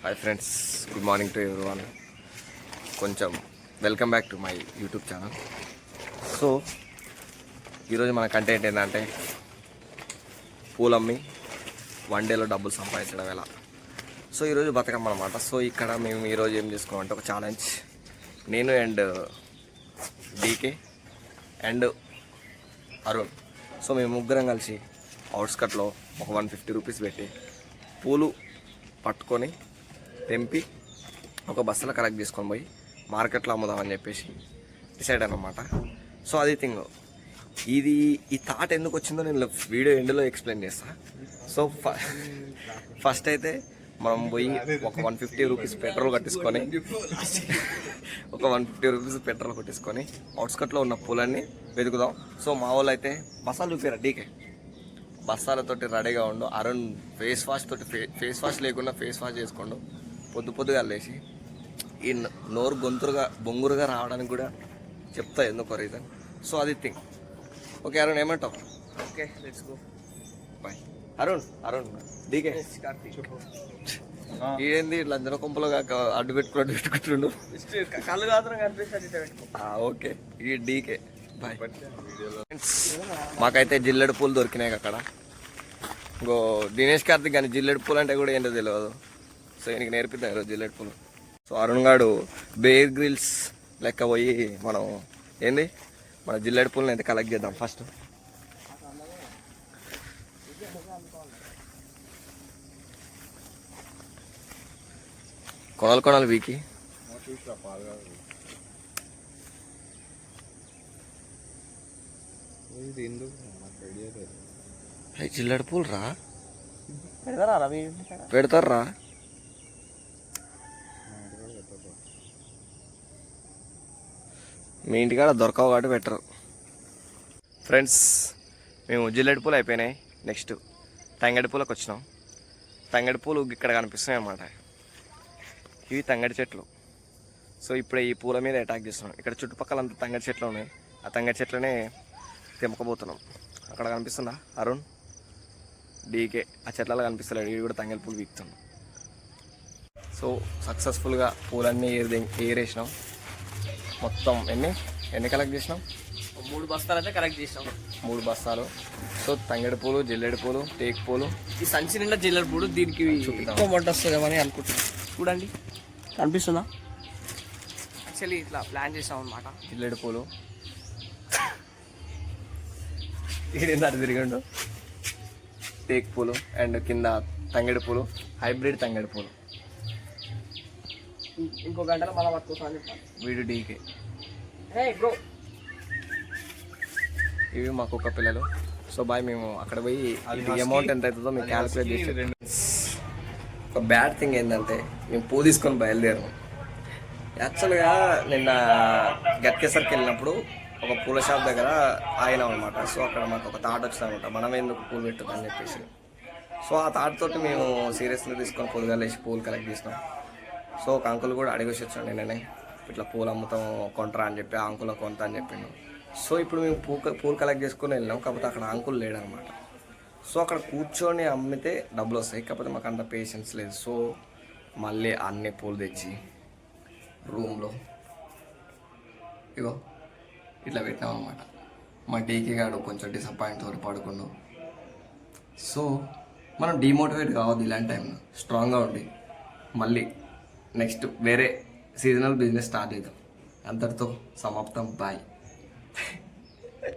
Hi friends, good morning to everyone. కొంచెం welcome back to my YouTube channel. So ఈరోజు మన content ఏంటంటే పూలమ్మి one డేలో డబ్బులు సంపాదించడం ఎలా. సో ఈరోజు బతుకమ్మ అనమాట. సో ఇక్కడ మేము ఈరోజు ఏం చేసుకున్నామంటే ఒక ఛాలెంజ్. నేను and DK and Arun. So మేము ముగ్గురం కలిసి అవుట్స్కట్లో ఒక 150 రూపీస్ పెట్టి పూలు పట్టుకొని తెంపి ఒక బస్సులో కలెక్ట్ చేసుకొని పోయి మార్కెట్లో అమ్ముదామని చెప్పేసి డిసైడ్ అన్నమాట. సో అది థింగ్. ఈ థాట్ ఎందుకు వచ్చిందో నేను వీడియో ఎండ్లో ఎక్స్ప్లెయిన్ చేస్తాను. సో ఫస్ట్ అయితే మనం పోయి ఒక 150 రూపీస్ పెట్రోల్ కొట్టించుకొని కొట్టించుకొని అవుట్స్కట్లో ఉన్న పూలన్నీ వెతుకుదాం. సో మా వాళ్ళు అయితే బస్సాలు చూపారా డీకే, బస్తాలతోటి రెడీగా ఉండు. అరుణ్ ఫేస్ వాష్ లేకుండా ఫేస్ వాష్ చేసుకోండు. పొద్దుగా లేచి ఈ నోరు బొంగురుగా రావడానికి కూడా చెప్తా ఎందుకో రీజన్. సో అది థింగ్. ఓకే అరుణ్, ఏమంటావు? Okay, let's go. Bye. Arun DK ఏంది ఇట్లా అందరూ కొంపలో అడ్డు పెట్టుకుంటుండు. కళ్ళు కాదు కనిపిస్తుంది. ఓకే, ఈ డీకే బాయ్. మాకైతే జిల్లెడు పూలు దొరికినాయి అక్కడ. ఇంకో దినేష్ కార్తిక్ కానీ జిల్లెడు పూలు అంటే కూడా ఏంటో తెలియదు. సో ఈయనకి నేర్పిద్దాం ఈరోజు జిల్లెడు పూలు. సో అరుణ్ గాడు బేర్ గ్రిల్స్ లెక్క పోయి మనం మన జిల్లెడు పూలను అయితే కలెక్ట్ చేద్దాం ఫస్ట్. కొనాలి వీకి. జిల్లెడు పూలు రా పెడతారా? మీ ఇంటికాడ దొరకవు కాబట్టి పెట్టరు. ఫ్రెండ్స్, మేము జిల్లెడు పూలు అయిపోయినాయి. నెక్స్ట్ తంగడి పూలకు వచ్చినాం. తంగడి పూలు ఇక్కడ కనిపిస్తున్నాయి అన్నమాట. ఇవి తంగడి చెట్లు. సో ఇప్పుడే ఈ పూల మీద అటాక్ చేస్తున్నాం. ఇక్కడ చుట్టుపక్కల అంతా తంగడి చెట్లు ఉన్నాయి. ఆ తంగడి చెట్లనే తెంపకపోతున్నాం. అక్కడ కనిపిస్తుందా అరుణ్, డీకే? ఆ చెట్లలో కనిపిస్తలేడు. ఇవి కూడా తంగడి పూలు వీక్తున్నాం. సో సక్సెస్ఫుల్గా పూలన్నీ ఏరేసినాం. మొత్తం ఎన్ని కలెక్ట్ చేసినాం? 3 బస్తాలు అయితే కలెక్ట్ చేసినాం. 3 బస్తాలు. సో తంగడి పూలు, జిల్లెడు పూలు, టేక్ పూలు. ఈ సంచి నిండా జిల్లెడు పూలు. దీనికి ఎక్కువ మంట వస్తుందేమని అనుకుంటున్నాం. చూడండి, కనిపిస్తుందా? యాక్చువల్లీ ఇట్లా ప్లాన్ చేసాం అన్నమాట. జిల్లెడు పూలు ఏంటంటే తిరిగిండు. టేక్ పూలు అండ్ కింద తంగడి పూలు, హైబ్రిడ్ తంగడి పూలు. ఇంకో గంటలో మళ్ళీ పట్టుకోసం చెప్పాలి. వీడు డీకే. బ్రో, ఇవి మా కుక్క పిల్లలు. సో బాయ్, మేము అక్కడ పోయి అమౌంట్ ఎంత అవుతుందో మీకు క్యాల్కులేట్ చేసి. ఒక బ్యాడ్ థింగ్ ఏంటంటే మేము పూ తీసుకొని బయలుదేరాము. యాక్చువల్గా నిన్న గట్కేసరికి వెళ్ళినప్పుడు ఒక పూల షాప్ దగ్గర ఆగినాం అనమాట. సో అక్కడ మాకు ఒక థాట్ వచ్చిందనమాట, మనం ఎందుకు పూలు పెట్టుదని చెప్పేసి. సో ఆ థాట్ తోటి మేము సీరియస్గా తీసుకొని పొద్దుగా లేచి పూలు కలెక్ట్ చేసినాం. సో ఒక అంకుల్ కూడా అడిగేసి వచ్చాను నేనే, ఇట్లా పూలు అమ్ముతాం కొంటరా అని చెప్పి. ఆ అంకుల్ కొంత అని చెప్పిండు. సో ఇప్పుడు మేము పూలు కలెక్ట్ చేసుకుని వెళ్ళినాం. కాకపోతే అక్కడ అంకుల్ లేడనమాట. సో అక్కడ కూర్చొని అమ్మితే డబ్బులు వస్తాయి. కాకపోతే మాకు అంత పేషెన్స్ లేదు. సో మళ్ళీ అన్ని పూలు తెచ్చి రూమ్లో ఇగో ఇట్లా పెట్టినాం అనమాట. మా డీకే గాడు కొంచెం డిసప్పాయింట్ తోటి పడుకుండు. సో మనం డిమోటివేట్ కావద్దు ఇలాంటి టైంలో. స్ట్రాంగ్గా ఉండి మళ్ళీ నెక్స్ట్ వేరే సీజనల్ బిజినెస్ స్టార్ట్ చేద్దాం. అంతటితో సమాప్తం. బాయ్.